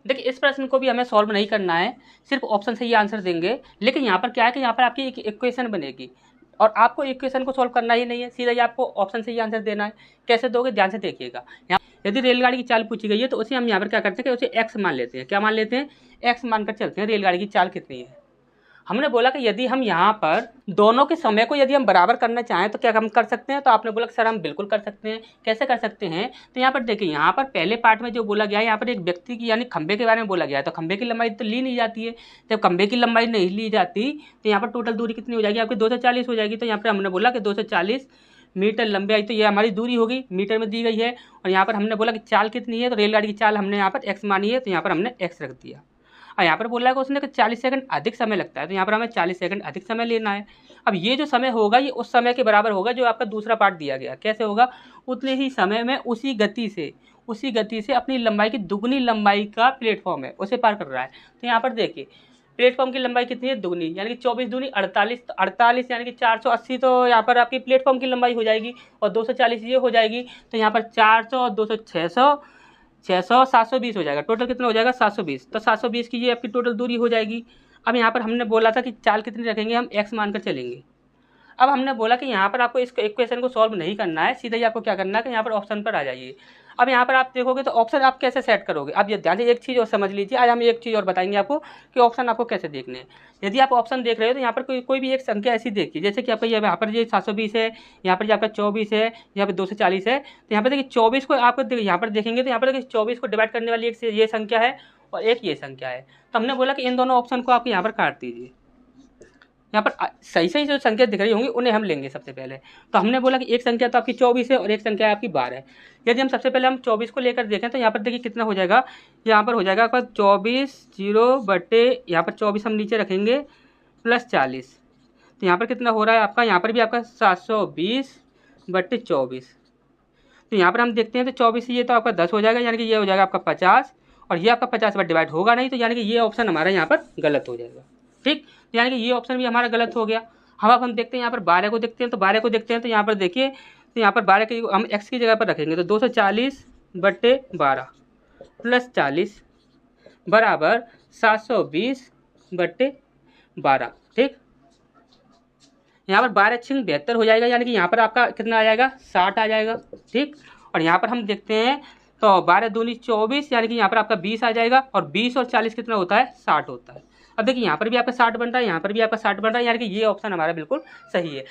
देखिए इस प्रश्न को भी हमें सॉल्व नहीं करना है, सिर्फ ऑप्शन से ही आंसर देंगे। लेकिन यहाँ पर क्या है कि यहाँ पर आपकी एक इक्वेशन बनेगी और आपको इक्वेशन को सॉल्व करना ही नहीं है, सीधा ही आपको ऑप्शन से ही आंसर देना है। कैसे दोगे, ध्यान से देखिएगा। यहाँ यदि रेलगाड़ी की चाल पूछी गई है तो उसे हम यहाँ पर क्या करते हैं कि उसे एक्स मान लेते हैं। क्या मान लेते हैं? एक्स मानकर चलते हैं रेलगाड़ी की चाल कितनी है। हमने बोला कि यदि हम यहाँ पर दोनों के समय को यदि हम बराबर करना चाहें तो क्या हम कर सकते हैं? तो आपने बोला कि सर हम बिल्कुल कर सकते हैं। कैसे कर सकते हैं? तो यहाँ पर देखिए, यहाँ पर पहले पार्ट में जो बोला गया है, यहाँ पर एक व्यक्ति की यानी खंबे के बारे में बोला गया है, तो खंबे की लंबाई तो ली नहीं जाती है। जब खंबे की लंबाई नहीं ली जाती तो यहाँ पर टोटल दूरी कितनी हो जाएगी आपकी? 240 हो जाएगी। तो यहाँ पर हमने बोला कि 240 मीटर लंबी आई, तो ये हमारी दूरी होगी, मीटर में दी गई है। और यहाँ पर हमने बोला कि चाल कितनी है, तो रेलगाड़ी की चाल हमने यहाँ पर एक्स मानी है, तो यहाँ पर हमने एक्स रख दिया। और यहाँ पर बोला है कि उसने कि 40 सेकंड अधिक समय लगता है, तो यहाँ पर हमें 40 सेकंड अधिक समय लेना है। अब ये जो समय होगा ये उस समय के बराबर होगा जो आपका दूसरा पार्ट दिया गया। कैसे होगा? उतने ही समय में उसी गति से अपनी लंबाई की दुगनी लंबाई का प्लेटफॉर्म है उसे पार कर रहा है। तो यहाँ पर देखिए प्लेटफॉर्म की लंबाई कितनी है? दुगनी, यानी कि 24 दूनी 48, तो 48 यानी कि 480, तो यहाँ पर आपकी प्लेटफॉर्म की लंबाई हो जाएगी और 240 ये हो जाएगी। तो यहाँ पर 400 और 200 600 720 हो जाएगा। टोटल कितना हो जाएगा? 720। तो 720 की ये आपकी टोटल दूरी हो जाएगी। अब यहाँ पर हमने बोला था कि चाल कितनी रखेंगे, हम एक्स मानकर चलेंगे। अब हमने बोला कि यहाँ पर आपको इस इक्वेशन को सॉल्व नहीं करना है, सीधा ही आपको क्या करना है कि यहाँ पर ऑप्शन पर आ जाइए। अब यहाँ पर आप देखोगे तो ऑप्शन आप कैसे सेट करोगे। अब ये ध्यान से एक चीज़ और समझ लीजिए, आज हम एक चीज़ और बताएंगे आपको कि ऑप्शन आपको कैसे देखने हैं। यदि आप ऑप्शन देख रहे हो तो यहाँ पर कोई भी एक संख्या ऐसी देखिए, जैसे कि आपका यहाँ पर ये 720 है, यहाँ पर आपका 24 है, यहाँ पर 240 है। तो यहाँ पर देखिए 24 को आपको यहाँ पर देखेंगे तो यहाँ पर देखिए 24 को डिवाइड करने वाली एक ये संख्या है और एक ये संख्या है। तो हमने बोला कि इन दोनों ऑप्शन को आप यहाँ पर काट दीजिए। यहाँ पर सही सही जो संख्या दिख रही होंगी उन्हें हम लेंगे सबसे पहले। तो हमने बोला कि एक संख्या तो आपकी 24 है और एक संख्या है आपकी 12 है। यदि हम सबसे पहले हम 24 को लेकर देखें तो यहाँ पर देखिए कितना हो जाएगा। यहाँ पर हो जाएगा आपका 24 0 बटे यहाँ पर 24 हम नीचे रखेंगे प्लस 40। तो यहाँ पर कितना हो रहा है आपका? यहाँ पर भी आपका 720 बटे 24। तो यहाँ पर हम देखते हैं तो 24 ये तो आपका 10 हो जाएगा, यानी कि ये हो जाएगा आपका 50 और ये आपका 50 पर डिवाइड होगा नहीं, तो यानी कि ये ऑप्शन हमारा यहाँ पर गलत हो जाएगा। ठीक, यानी कि ये ऑप्शन भी हमारा गलत हो गया। अब हम देखते हैं यहाँ पर 12 को देखते हैं, तो 12 को देखते हैं तो यहाँ पर देखिए, तो यहाँ पर 12 की हम एक्स की जगह पर रखेंगे तो 240 बटे 12 प्लस 40 बराबर 720 बटे 12। ठीक, यहाँ पर 12 छिंग 72 हो जाएगा, यानी कि यहाँ पर आपका कितना आ जाएगा? 60 आ जाएगा। ठीक, और यहाँ पर हम देखते हैं तो 12 दूनी 24, यानी कि यहाँ पर आपका 20 आ जाएगा और 20 और 40 कितना होता है? 60 होता है। अब देखिए यहाँ पर भी आपका 60 बन रहा है, यहाँ पर भी आपका 60 बन रहा है, यानी कि ये ऑप्शन हमारा बिल्कुल सही है।